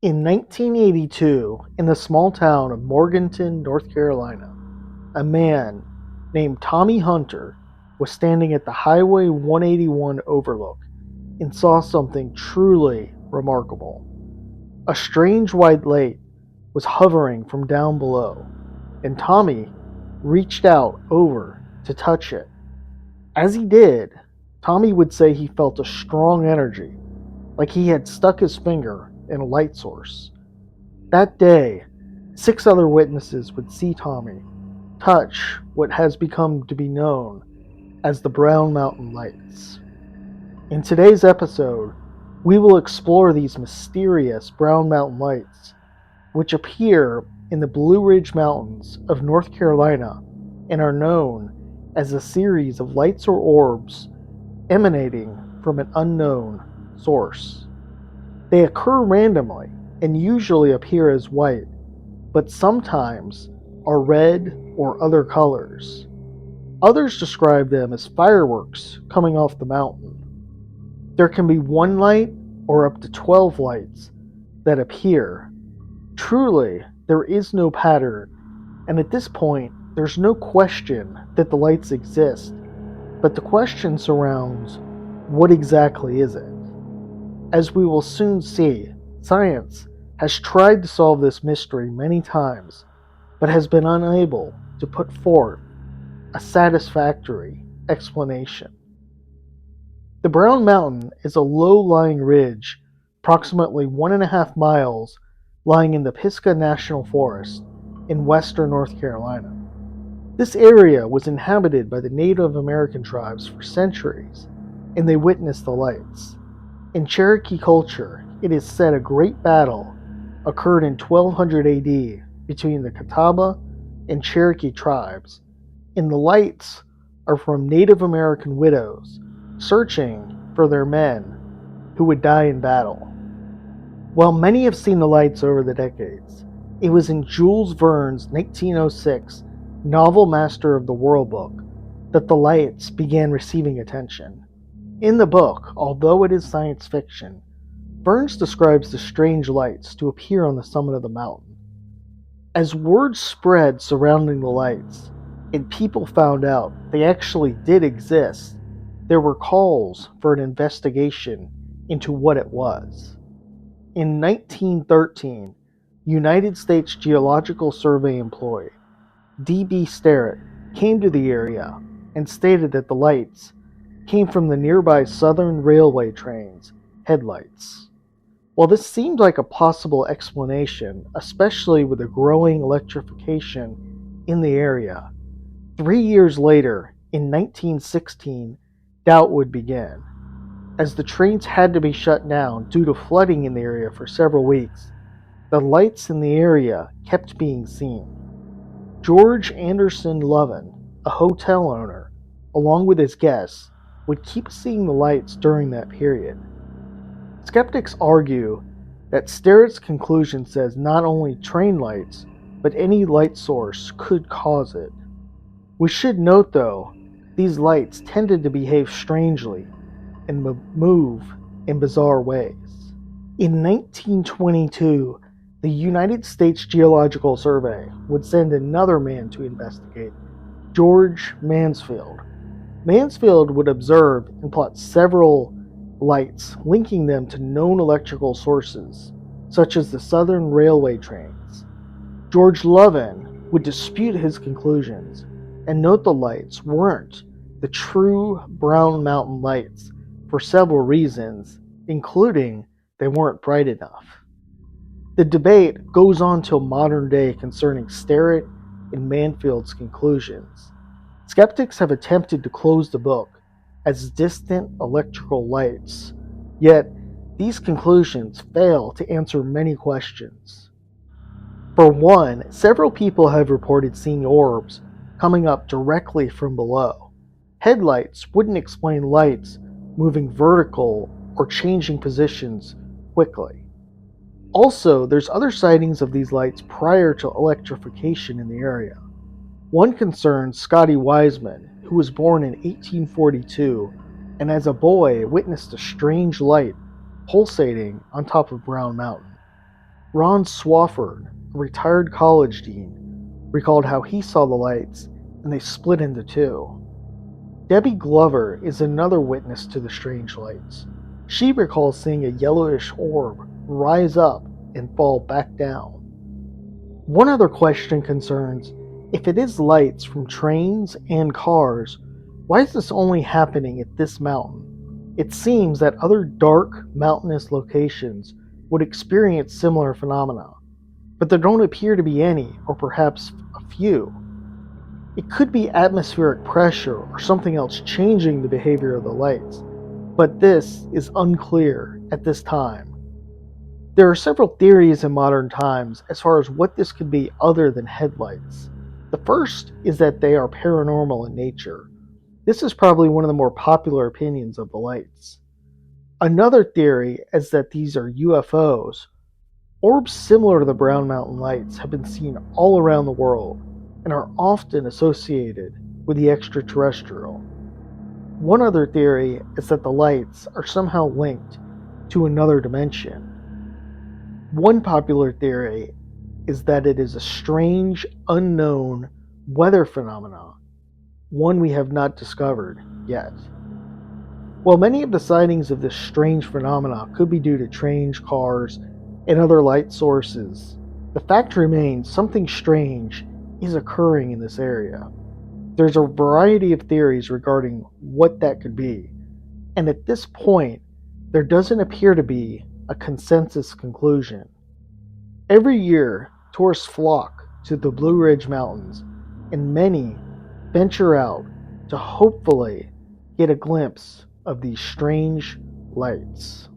In 1982, in the small town of Morganton, North Carolina, a man named Tommy Hunter was standing at the Highway 181 overlook and saw something truly remarkable. A strange white light was hovering from down below, and Tommy reached out over to touch it. As he did, Tommy would say he felt a strong energy, like he had stuck his finger in a light source. That day, 6 other witnesses would see Tommy touch what has become to be known as the Brown Mountain Lights. In today's episode, we will explore these mysterious Brown Mountain Lights, which appear in the Blue Ridge Mountains of North Carolina and are known as a series of lights or orbs emanating from an unknown source. They occur randomly and usually appear as white, but sometimes are red or other colors. Others describe them as fireworks coming off the mountain. There can be one light or up to 12 lights that appear. Truly, there is no pattern, and at this point, there's no question that the lights exist, but the question surrounds what exactly is it? As we will soon see, science has tried to solve this mystery many times, but has been unable to put forth a satisfactory explanation. The Brown Mountain is a low-lying ridge, approximately 1.5 miles, lying in the Pisgah National Forest in western North Carolina. This area was inhabited by the Native American tribes for centuries, and they witnessed the lights. In Cherokee culture, it is said a great battle occurred in 1200 AD between the Catawba and Cherokee tribes, and the lights are from Native American widows searching for their men who would die in battle. While many have seen the lights over the decades, it was in Jules Verne's 1906 novel Master of the World book that the lights began receiving attention. In the book, although it is science fiction, Burns describes the strange lights to appear on the summit of the mountain. As word spread surrounding the lights, and people found out they actually did exist, there were calls for an investigation into what it was. In 1913, United States Geological Survey employee D.B. Sterrett came to the area and stated that the lights came from the nearby Southern Railway train's headlights. While this seemed like a possible explanation, especially with the growing electrification in the area, 3 years later, in 1916, doubt would begin. As the trains had to be shut down due to flooding in the area for several weeks, the lights in the area kept being seen. George Anderson Lovin, a hotel owner, along with his guests, would keep seeing the lights during that period. Skeptics argue that Sterrett's conclusion says not only train lights, but any light source could cause it. We should note, though, these lights tended to behave strangely and move in bizarre ways. In 1922, the United States Geological Survey would send another man to investigate, George Mansfield. Mansfield would observe and plot several lights linking them to known electrical sources, such as the Southern Railway trains. George Lovin would dispute his conclusions and note the lights weren't the true Brown Mountain Lights for several reasons, including they weren't bright enough. The debate goes on till modern day concerning Sterrett and Mansfield's conclusions. Skeptics have attempted to close the book as distant electrical lights, yet these conclusions fail to answer many questions. For one, several people have reported seeing orbs coming up directly from below. Headlights wouldn't explain lights moving vertical or changing positions quickly. Also, there's other sightings of these lights prior to electrification in the area. One concerns Scotty Wiseman, who was born in 1842 and as a boy witnessed a strange light pulsating on top of Brown Mountain. Ron Swafford, a retired college dean, recalled how he saw the lights and they split into two. Debbie Glover is another witness to the strange lights. She recalls seeing a yellowish orb rise up and fall back down. One other question concerns if it is lights from trains and cars, why is this only happening at this mountain? It seems that other dark, mountainous locations would experience similar phenomena, but there don't appear to be any, or perhaps a few. It could be atmospheric pressure or something else changing the behavior of the lights, but this is unclear at this time. There are several theories in modern times as far as what this could be other than headlights. The first is that they are paranormal in nature. This is probably one of the more popular opinions of the lights. Another theory is that these are UFOs. Orbs similar to the Brown Mountain Lights have been seen all around the world and are often associated with the extraterrestrial. One other theory is that the lights are somehow linked to another dimension. One popular theory is that it is a strange, unknown weather phenomena, one we have not discovered yet. While many of the sightings of this strange phenomena could be due to trains, cars, and other light sources, the fact remains something strange is occurring in this area. There's a variety of theories regarding what that could be, and at this point, there doesn't appear to be a consensus conclusion. Every year, tourists flock to the Blue Ridge Mountains, and many venture out to hopefully get a glimpse of these strange lights.